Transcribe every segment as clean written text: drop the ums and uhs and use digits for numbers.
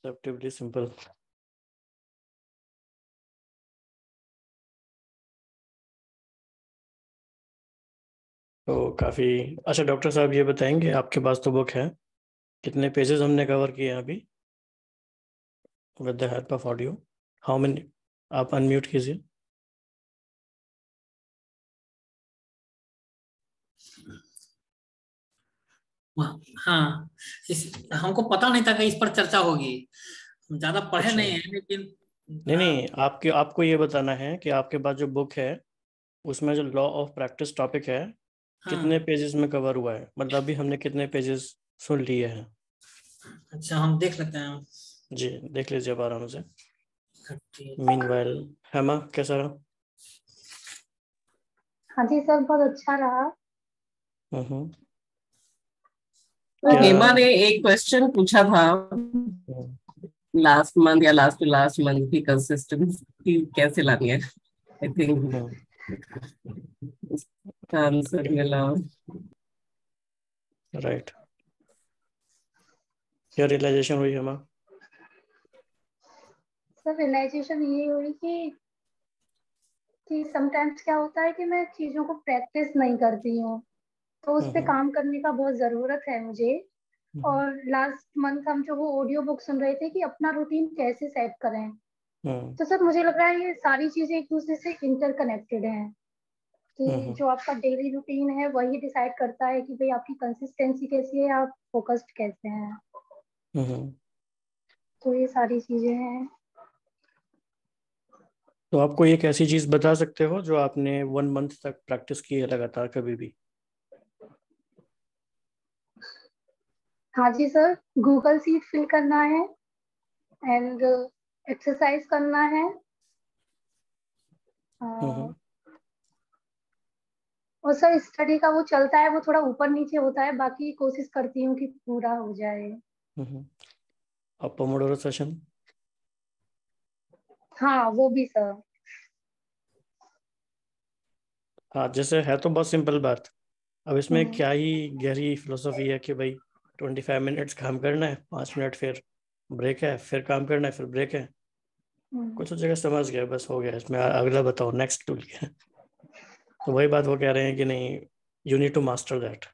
Perceptibly simple. तो काफी अच्छा। डॉक्टर साहब ये बताएंगे, आपके पास तो बुक है, कितने पेजेस हमने कवर किए हैं अभी with the help of audio? How many? आप अनम्यूट कीजिए। हाँ, हमको पता नहीं था कि इस पर चर्चा होगी। हम ज्यादा पढ़े अच्छा, नहीं है, लेकिन नहीं, आपको ये बताना है कि आपके पास जो बुक है उसमें जो लॉ ऑफ प्रैक्टिस टॉपिक है कितने हाँ। पेजेस में कवर हुआ है, मतलब अभी हमने कितने पेजेस सुन लिए हैं? अच्छा, हम देख लेते हैं। जी, देख लीजिए आप आराम से। 30। मीनवाइल हेमा कैसा रहा? हाँ जी सर, बहुत अच्छा रहा। हम्म। तो क्या? हेमा ने एक क्वेश्चन पूछा था लास्ट मंथ या लास्ट टू लास्ट मंथ की कंसिस्टेंसी कैसे लानी है। आई थिंक उसका आंसर मिला। राइट। क्या रियलाइजेशन हुई हेमा? सर रियलाइजेशन ये हुई कि समटाइम्स क्या होता है कि मैं चीजों को प्रैक्टिस नहीं करती हूँ, तो उस पे काम करने का बहुत जरूरत है मुझे। और लास्ट मंथ हम जो वो ऑडियो बुक सुन रहे थे कि अपना रूटीन कैसे सेट करें, तो सर मुझे लग रहा है ये सारी चीजें एक दूसरे से इंटरकनेक्टेड हैं कि जो आपका डेली रूटीन है वही डिसाइड करता है कि भाई आपकी कंसिस्टेंसी कैसी है, आप फोकस्ड कैसे हैं। तो ये सारी चीजें हैं। तो आप कोई एक ऐसी चीज बता सकते हो जो आपने 1 मंथ तक प्रैक्टिस की है लगातार कभी भी? हाँ जी सर, गूगल शीट फिल करना है एंड एक्सरसाइज करना है। और सर स्टडी का वो चलता है, वो थोड़ा ऊपर नीचे होता है, बाकी कोशिश करती हूँ कि पूरा हो जाए। और पोमोडोरो सेशन? हाँ वो भी सर। हाँ, जैसे है तो बहुत सिंपल बात। अब इसमें क्या ही गहरी फिलोसफी है कि भाई 25 मिनट्स काम करना है, 5 मिनट फिर ब्रेक है, फिर काम करना है, फिर ब्रेक है। कुछ जगह समझ गया, बस हो गया। इसमें अगला बताओ नेक्स्ट टूल क्या है। तो वही बात वो कह रहे हैं कि नहीं, you need to master that.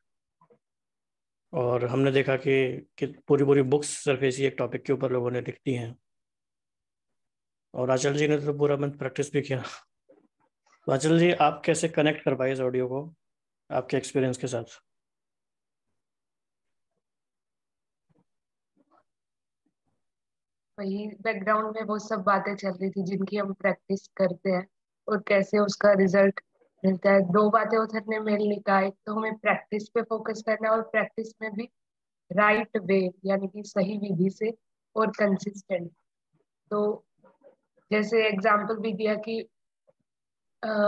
और हमने देखा कि पूरी पूरी बुक्स सिर्फ इसी एक टॉपिक के ऊपर लोगों ने लिख दी हैं। और आंचल जी ने तो पूरा मंथ प्रैक्टिस भी किया। तो आंचल जी, आप कैसे कनेक्ट कर पाए इस ऑडियो को आपके एक्सपीरियंस के साथ? वही बैकग्राउंड में वो सब बातें चल रही थी जिनकी हम प्रैक्टिस करते हैं और कैसे उसका रिजल्ट मिलता है। दो बातें उधर ने मेल नहीं कहा, एक तो हमें प्रैक्टिस पे फोकस करना है और प्रैक्टिस में भी राइट वे यानी कि सही विधि से और कंसिस्टेंट। तो जैसे एग्जाम्पल भी दिया कि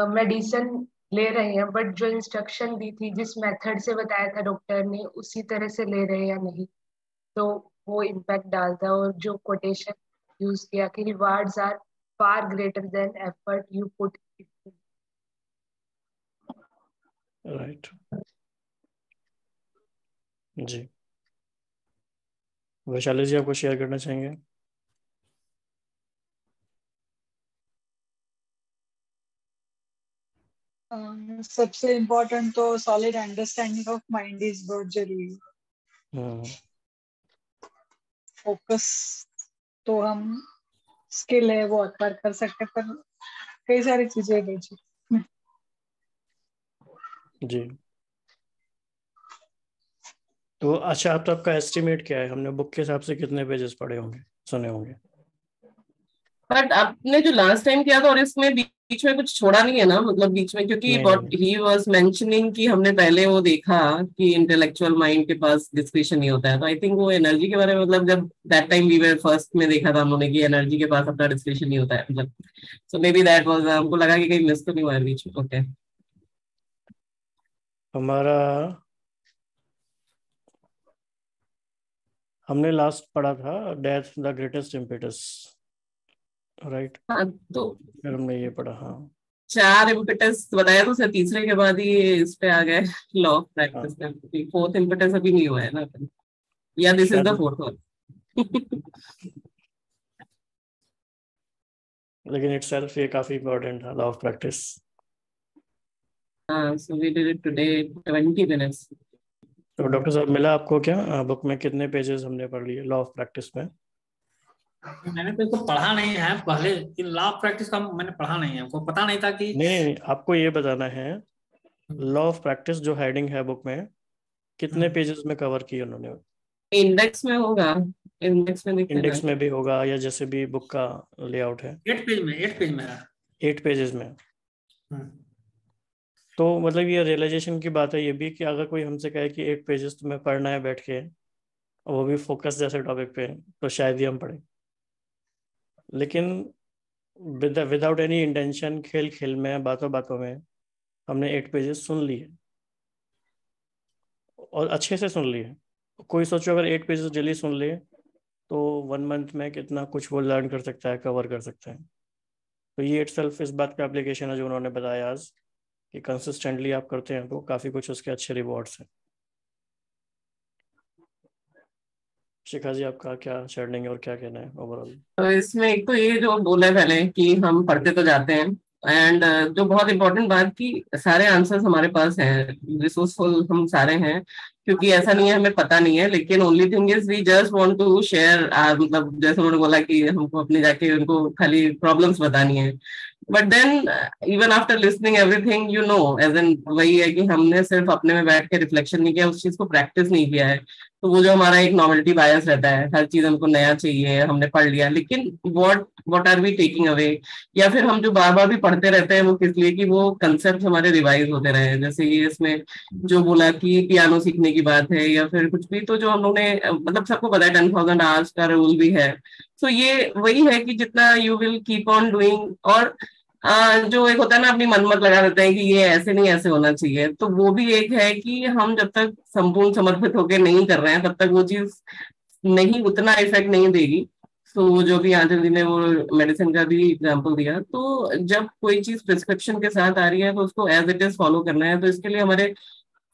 मेडिसिन ले रहे हैं बट जो इंस्ट्रक्शन दी थी, जिस मेथड से बताया था डॉक्टर ने, उसी तरह से ले रहे हैं या नहीं, तो वो इम्पैक्ट डालता है। और जो कोटेशन यूज किया कि rewards are far greater than effort you put. Right जी। वैशाली जी, आपको शेयर करना चाहेंगे? सबसे इम्पोर्टेंट तो solid understanding of mind is बहुत जरूरी है। फोकस तो हम स्किल है वो अक्वायर कर सकते हैं, पर कई सारी चीजें है जी। तो अच्छा, आप तो आपका एस्टिमेट क्या है? हमने बुक के हिसाब से कितने पेजेस पढ़े होंगे, सुने होंगे? बट आपने जो लास्ट टाइम किया था और इसमें बीच में कुछ छोड़ा नहीं है ना, मतलब बीच में, क्योंकि व्हाट ही वाज मेंशनिंग कि हमने पहले वो देखा कि इंटेलेक्चुअल माइंड के पास डिस्क्रिप्शन नहीं होता है। तो आई थिंक वो एनर्जी के बारे में, मतलब जब that time we were first में देखा था हमने कि एनर्जी के पास अपना डिस्क्रिप्शन नहीं होता है, मतलब सो मे बी दैट वाज, हमको लगा कि कहीं मिस तो नहीं हुआ है बीच में। ओके, हमारा हमने लास्ट पढ़ा था death the greatest impetus, right? हाँ तो फिर हमने ये पढ़ा। हाँ, 4 इम्पेटस बताया तो सर, तीसरे के बाद ही इस पे आ गए लॉ ऑफ प्रैक्टिस में। 4th इम्पेटस अभी नहीं हुआ है ना, या दिस इज द शायद 4th वन। लेकिन इटसेल्फ ये काफी इम्पोर्टेंट था, law of practice. So we did it today, 20 minutes. तो डॉक्टर साहब मिला आपको क्या बुक में कितने पेजेस हमने पढ़ लिए लॉ ऑफ प्रैक्टिस में? मैंने तो इसको पढ़ा नहीं है पहले, लॉ ऑफ प्रैक्टिस का मैंने पढ़ा नहीं है, हमको पता नहीं था कि नहीं, आपको ये बताना है लॉ ऑफ प्रैक्टिस जो हेडिंग है बुक में कितने पेजेस में कवर किए उन्होंने? इंडेक्स में होगा, इंडेक्स में दिखेगा। इंडेक्स में भी होगा या जैसे भी बुक का लेआउट है? 8 पेज में, 8 पेज में है। 8 पेजेस में। तो मतलब ये रियलाइजेशन की बात है ये भी कि अगर कोई हमसे कहे कि 8 पेजेस तुम्हें पढ़ना है बैठ के, और वो भी फोकस जैसे टॉपिक पे, तो शायद ही हम पढ़े। लेकिन विदाउट एनी इंटेंशन, खेल खेल में, बातों बातों में हमने 8 पेजेस सुन लिए और अच्छे से सुन लिए। कोई सोचो अगर 8 पेजेस डेली सुन ले तो 1 मंथ में कितना कुछ वो लर्न कर सकता है, कवर कर सकता है। तो ये इटसेल्फ इस बात का एप्लीकेशन है जो उन्होंने बताया आज, कि कंसिस्टेंटली आप करते हैं तो काफ़ी कुछ उसके अच्छे रिवॉर्ड्स हैं। शिखा जी, आपका क्या शेयरिंग है और क्या कहना है ओवरऑल? तो इसमें एक तो ये जो बोला है पहले कि हम पढ़ते तो जाते हैं, एंड जो बहुत इंपॉर्टेंट बात कि सारे आंसर्स हमारे पास हैं, रिसोर्सफुल हम सारे हैं, क्योंकि ऐसा नहीं है हमें पता नहीं है, लेकिन only thing is we just want to share, मतलब जैसे उन्होंने बोला कि हमको अपने जाके उनको खाली प्रॉब्लम्स बतानी है, but then even after listening everything you know, as an वही है कि हमने सिर्फ अपने में बैठ के रिफ्लेक्शन नहीं किया, उस चीज को प्रैक्टिस नहीं किया है, तो वो जो हमारा एक नॉवेल्टी बायस रहता है, हर चीज हमको नया चाहिए, हमने पढ़ लिया, लेकिन what are we taking away, या फिर हम जो बार बार भी पढ़ते रहते हैं वो किस लिए, कि वो कंसेप्ट हमारे रिवाइज होते रहे। जैसे ये इसमें जो बोला कि पियानो सीखने की बात है या फिर कुछ भी, तो जो हम लोग ने मतलब सबको पता है 10,000 आवर्स का रूल भी है। तो ये वही है कि जितना you will keep on doing, और जो एक होता है ना अपनी मन मत लगा देते हैं कि ये ऐसे नहीं ऐसे होना चाहिए, तो वो भी एक है कि हम जब तक संपूर्ण समर्पित होकर नहीं कर रहे हैं तब तक वो चीज नहीं, उतना इफेक्ट नहीं देगी। तो जो भी आंचल जी ने वो मेडिसिन का भी एग्जांपल दिया, तो जब कोई चीज प्रिस्क्रिप्शन के साथ आ रही है तो उसको एज इट इज फॉलो करना है, तो इसके लिए हमारे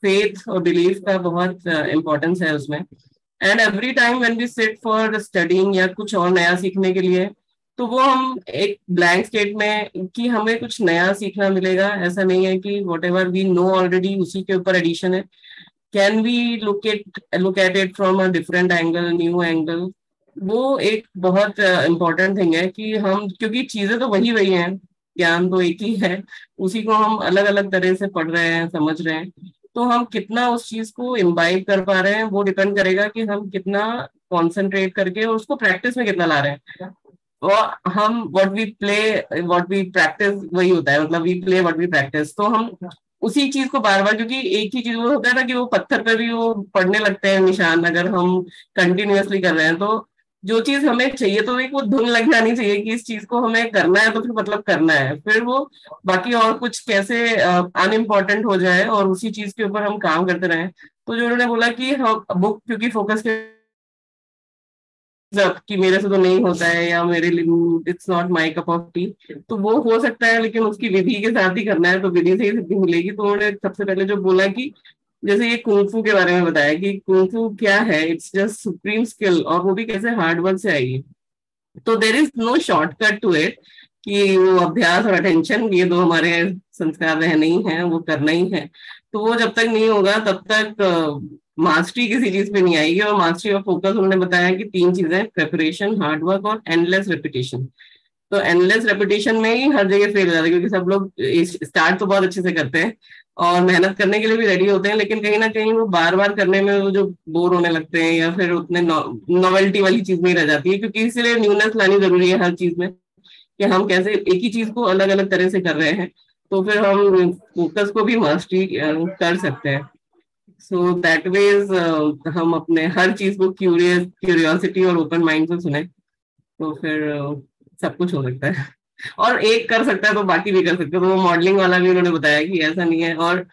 फेथ और बिलीफ का बहुत इम्पोर्टेंस है उसमें। And every time when we sit for studying या कुछ और नया सीखने के लिए, तो वो हम एक ब्लैंक स्टेट में कि हमें कुछ नया सीखना मिलेगा, ऐसा नहीं है कि whatever we know already उसी के ऊपर एडिशन है। Can we look at it from a different angle, new angle, वो एक बहुत इम्पोर्टेंट थिंग है कि हम, क्योंकि चीजें तो वही वही हैं, ज्ञान तो एक ही है, उसी को हम अलग अलग तरह से पढ़ रहे हैं, समझ रहे हैं, तो हम कितना उस चीज को इम्बाइब कर पा रहे हैं वो डिपेंड करेगा कि हम कितना कॉन्सेंट्रेट करके और उसको प्रैक्टिस में कितना ला रहे हैं। और हम व्हाट वी प्रैक्टिस वही होता है, मतलब we play what we practice, तो हम उसी चीज को बार बार, क्योंकि एक ही चीज वो होता है ना कि वो पत्थर पे भी वो पड़ने लगते हैं निशान, अगर हम कंटिन्यूअसली कर रहे हैं, तो जो चीज हमें चाहिए तो एक वो धुन लग जानी चाहिए कि इस चीज को हमें करना है, तो फिर मतलब करना है, फिर वो बाकी और कुछ कैसे अनइम्पोर्टेंट हो जाए और उसी चीज के ऊपर हम काम करते रहें। तो जो उन्होंने बोला कि हम बुक क्योंकि फोकस के कि मेरे से तो नहीं होता है या मेरे लिए it's not my cup of T, तो वो हो सकता है लेकिन उसकी विधि के साथ ही करना है, तो विधि से ही सिद्धि मिलेगी। तो उन्होंने सबसे पहले जो बोला कि जैसे ये कुंफू के बारे में बताया कि कुंफू क्या है, इट्स जस्ट सुप्रीम स्किल, और वो भी कैसे हार्ड वर्क से आएगी। तो there is no shortcut to it, कि वो अभ्यास और अटेंशन ये दो हमारे संस्कार रहने ही हैं, वो करना ही है। तो वो जब तक नहीं होगा तब तक मास्टरी किसी चीज पे नहीं आएगी। और मास्टरी और फोकस उन्होंने बताया कि 3 चीजें, प्रेपरेशन, हार्डवर्क और एंडलेस रेपिटेशन। तो एंडलेस रेपिटेशन में ही हर जगह फेल हो जाता है, क्योंकि सब लोग स्टार्ट तो बहुत अच्छे से करते हैं और मेहनत करने के लिए भी रेडी होते हैं, लेकिन कहीं ना कहीं वो बार बार करने में वो जो बोर होने लगते हैं या फिर उतने नॉवेल्टी वाली चीज नहीं रह जाती है, क्योंकि इसीलिए न्यूनेस लानी जरूरी है हर चीज में, कि हम कैसे एक ही चीज को अलग अलग तरह से कर रहे हैं, तो फिर हम फोकस को भी मास्टरी कर सकते हैं। सो दैट वेज हम अपने हर चीज को क्यूरियोसिटी और ओपन माइंड से सुने, तो फिर सब कुछ हो सकता है। और एक कर सकता है तो बाकी भी कर सकते हैं, तो वो मॉडलिंग वाला भी उन्होंने बताया कि ऐसा नहीं है, और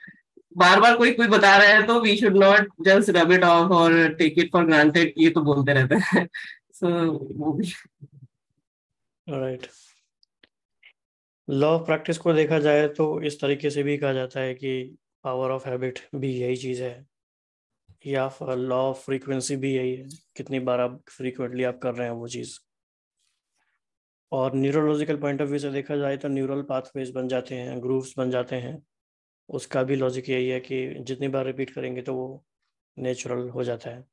बार बार कोई कोई बता रहा है तो we should not just rub it off और टेक इट फॉर ग्रांटेड, ये तो बोलते रहते हैं। सो वो भी राइट। लॉ ऑफ प्रैक्टिस को देखा जाए तो इस तरीके से भी कहा जाता है कि पावर ऑफ हैबिट भी यही चीज़ है, या लॉ ऑफ फ्रीक्वेंसी भी यही है, कितनी बार आप फ्रीक्वेंटली आप कर रहे हैं वो चीज़। और न्यूरोलॉजिकल पॉइंट ऑफ व्यू से देखा जाए तो न्यूरल पाथवेज बन जाते हैं, ग्रूव्स बन जाते हैं। उसका भी लॉजिक यही है कि जितनी बार रिपीट करेंगे तो वो नेचुरल हो जाता है,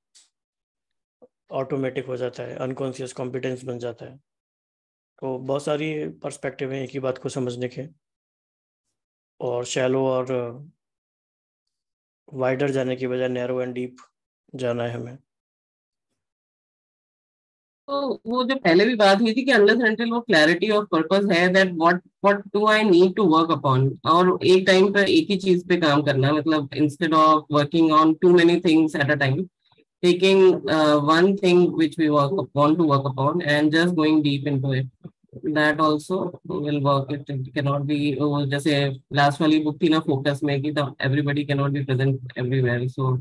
ऑटोमेटिक हो जाता है, अनकॉन्शियस कॉम्पिटेंस बन जाता है। तो बहुत सारी पर्सपेक्टिव हैं एक ही बात को समझने के, और शैलो और वाइडर जाने की बजाय नैरो एंड डीप जाना है हमें। तो वो जो पहले भी बात हुई थी कि अनलेस अनटिल वो क्लैरिटी ऑफ पर्पस है, that what do I need to work upon, और एक टाइम पर एक ही चीज पे काम करना, मतलब instead of working on too many things at a time, taking one thing which we want to work upon and just going deep into it, that also will work. It cannot be जैसे last वाली book थी ना focus में कि तब everybody cannot be present everywhere, so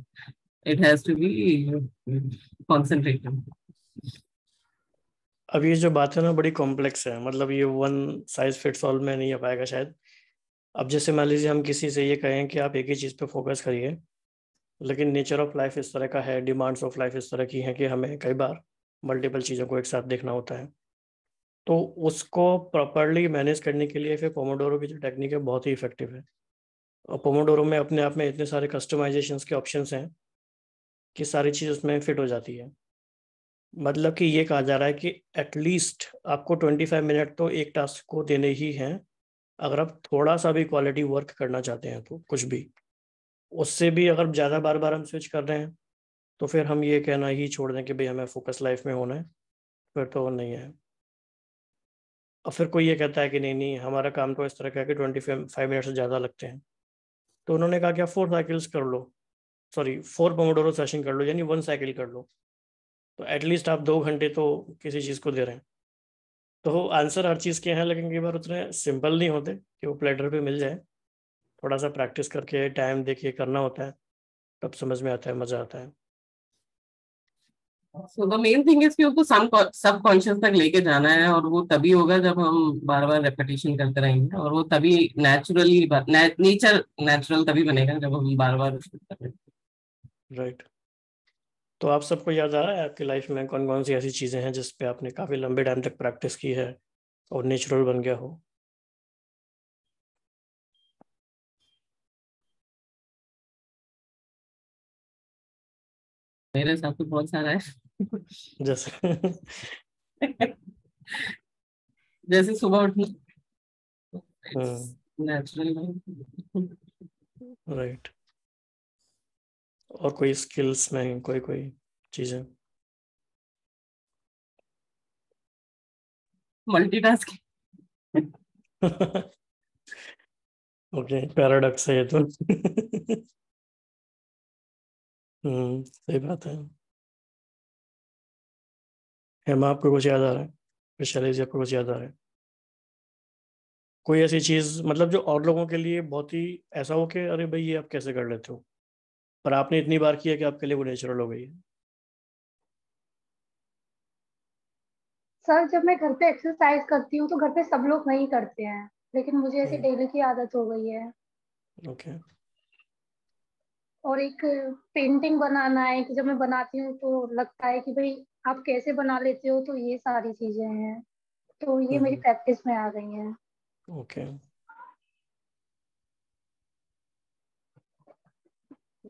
it has to be concentrated. अब ये जो बात है ना बड़ी कॉम्प्लेक्स है, मतलब ये वन साइज फिट्स ऑल में नहीं आ पाएगा शायद। अब जैसे मान लीजिए हम किसी से ये कहें कि आप एक ही चीज़ पे फोकस करिए, लेकिन नेचर ऑफ लाइफ इस तरह का है, डिमांड्स ऑफ लाइफ इस तरह की हैं कि हमें कई बार मल्टीपल चीज़ों को एक साथ देखना होता है। तो उसको प्रॉपरली मैनेज करने के लिए फिर पोमोडोरो की जो टेक्निक है बहुत ही इफेक्टिव है। और पोमोडोरो में अपने आप में इतने सारे कस्टमाइजेशंस के ऑप्शंस हैं कि सारी चीज़ उसमें फिट हो जाती है। मतलब कि ये कहा जा रहा है कि एटलीस्ट आपको 25 मिनट तो एक टास्क को देने ही हैं, अगर आप थोड़ा सा भी क्वालिटी वर्क करना चाहते हैं तो। कुछ भी उससे भी अगर ज़्यादा बार बार हम स्विच कर रहे हैं तो फिर हम ये कहना ही छोड़ दें कि भाई हमें फोकस लाइफ में होना है, फिर तो वो नहीं है। और फिर कोई ये कहता है कि नहीं नहीं हमारा काम तो इस तरह का है कि 25 मिनट से ज़्यादा लगते हैं, तो उन्होंने कहा कि आप 4 साइकिल्स कर लो, सॉरी 4 पोमोडोरो सेशन कर लो, यानी 1 साइकिल कर लो, तो एटलीस्ट आप 2 घंटे तो किसी चीज़ को दे रहे हैं। तो आंसर हर चीज़ के हैं, लेकिन कई बार उतने सिंपल नहीं होते कि वो प्लेटर पे मिल जाए। थोड़ा सा प्रैक्टिस करके टाइम देखिए करना होता है, तब समझ में आता है, मज़ा आता है। So the main thing is कि उसको सबकॉन्शियस तक लेके जाना है, और वो तभी होगा जब हम बार बार रेपिटेशन करते रहेंगे, और वो तभी नेचुरली नेचुरल तभी बनेगा जब हम बार बार राइट। तो आप सबको याद आ रहा है आपकी लाइफ में कौन कौन सी ऐसी चीज़ें हैं जिस पे आपने काफ़ी लंबे टाइम तक प्रैक्टिस की है और नेचुरल बन गया हो? मेरे साथ तो बहुत सारा है। जैसे जैसे सुबह उठना नेचुरल। राइट। और कोई स्किल्स में कोई कोई चीज़ें? मल्टीटास्किंग। ओके, पैराडॉक्स है ये तो। सही बात है। हेमा आपको कुछ याद आ रहा है? वैशाली जी आपको कुछ याद आ रहा है? कोई ऐसी चीज़ मतलब जो और लोगों के लिए बहुत ही ऐसा हो कि अरे भाई ये आप कैसे कर लेते हो, पर आपने इतनी बार किया कि आपके लिए वो नेचुरल हो गई है? सर जब मैं घर पे एक्सरसाइज करती हूँ तो घर पे सब लोग नहीं करते हैं, लेकिन मुझे ऐसी डेली की आदत हो गई है। ओके। और एक पेंटिंग बनाना है कि जब मैं बनाती हूँ तो लगता है कि भाई आप कैसे बना लेते हो, तो ये सारी चीजें हैं, तो ये मेरी प्रैक्टिस में आ गई हैं। ओके।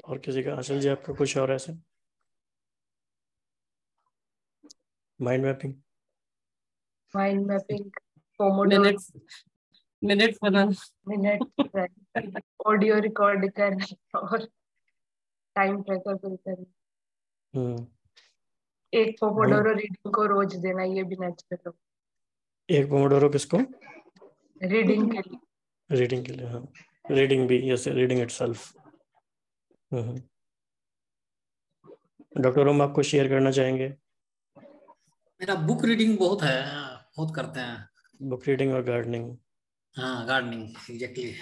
और किसी का? आंचल जी आपका कुछ और ऐसे? Mind mapping? Mind mapping, pomodoro, minutes minutes बनाना, मिनट, ऑडियो रिकॉर्ड करना और टाइम ट्रैकर फिल करना। हम्म। एक पोमोडोरो रीडिंग को रोज देना, ये भी नेचुरल। एक पोमोडोरो किसको? रीडिंग के लिए। रीडिंग के लिए, हाँ। रीडिंग भी, जैसे रीडिंग इटसेल्फ। डॉक्टर ओम आपको शेयर करना चाहेंगे? मेरा बुक रीडिंग बहुत है, बहुत करते हैं। बुक रीडिंग और गार्डनिंग? हाँ, गार्डनिंग एग्जैक्टली।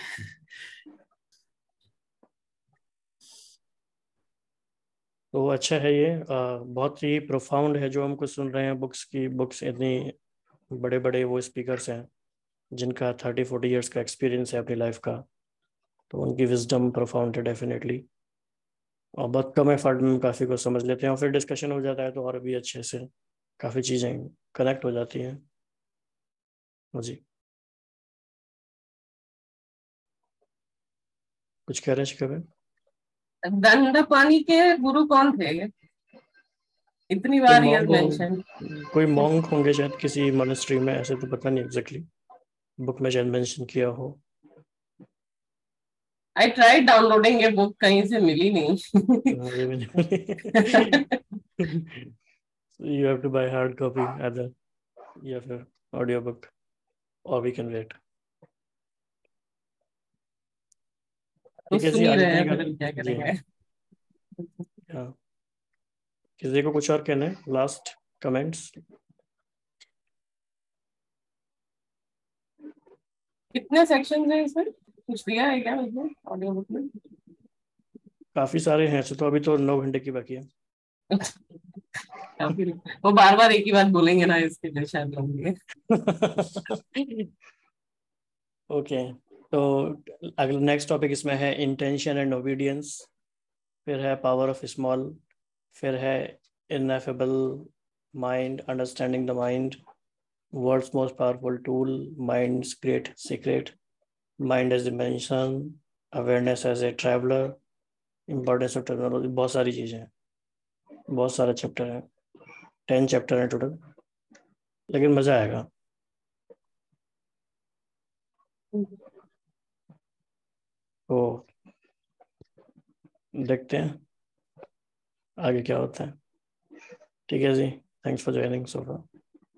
तो अच्छा है ये, बहुत ही प्रोफाउंड है जो हम कुछ सुन रहे हैं। बुक्स इतनी बड़े बड़े वो स्पीकर्स हैं जिनका 30-40 ईयर्स का एक्सपीरियंस है अपनी लाइफ का, तो उनकी विजडम प्रोफाउंड है डेफिनेटली। और बहुत कम एफर्ट में काफ़ी कुछ समझ लेते हैं, और फिर डिस्कशन हो जाता है तो और भी अच्छे से काफ़ी चीज़ें कनेक्ट हो जाती हैं। हाँ जी, कुछ कह रहे हैं शिखा भाई? दंडपानी के गुरु कौन थे? इतनी कोई बार ये मॉन्क मेंशन। कोई मॉन्क होंगे शायद किसी मॉनेस्ट्री में, ऐसे तो पता नहीं एग्जैक्टली, बुक में शायद मेंशन किया हो। आई ट्राई डाउनलोडिंग ये बुक, कहीं से मिली नहीं। मुझे भी नहीं। You have to buy hard copy other, या फिर ऑडियो बुक, और वी कैन वेट। तो ठीक है सुन जी, ही आज रहे इतने हैं, का। फिर क्या जी करेंगे। हाँ, किसी को कुछ और कहना है? Last comments? कितने सेक्शन है इसमें, कुछ दिया है क्या मतलब ऑडियो बुक में? काफी सारे हैं ऐसे तो, अभी तो 9 घंटे की बाकी है। या फिर वो बार बार एक ही बात बोलेंगे ना, इसके लिए शायद होंगे। ओके, तो अगला नेक्स्ट टॉपिक इसमें है इंटेंशन एंड ओबीडियंस, फिर है पावर ऑफ स्मॉल, फिर है ineffable mind, understanding the mind, world's most powerful tool, mind's great secret, mind as dimension, awareness as a traveller, importance of technology. बहुत सारी चीज़ें हैं, बहुत सारे चैप्टर हैं, 10 चैप्टर हैं टोटल, लेकिन मज़ा आएगा। तो देखते हैं आगे क्या होता है। ठीक है जी, thanks for joining so far.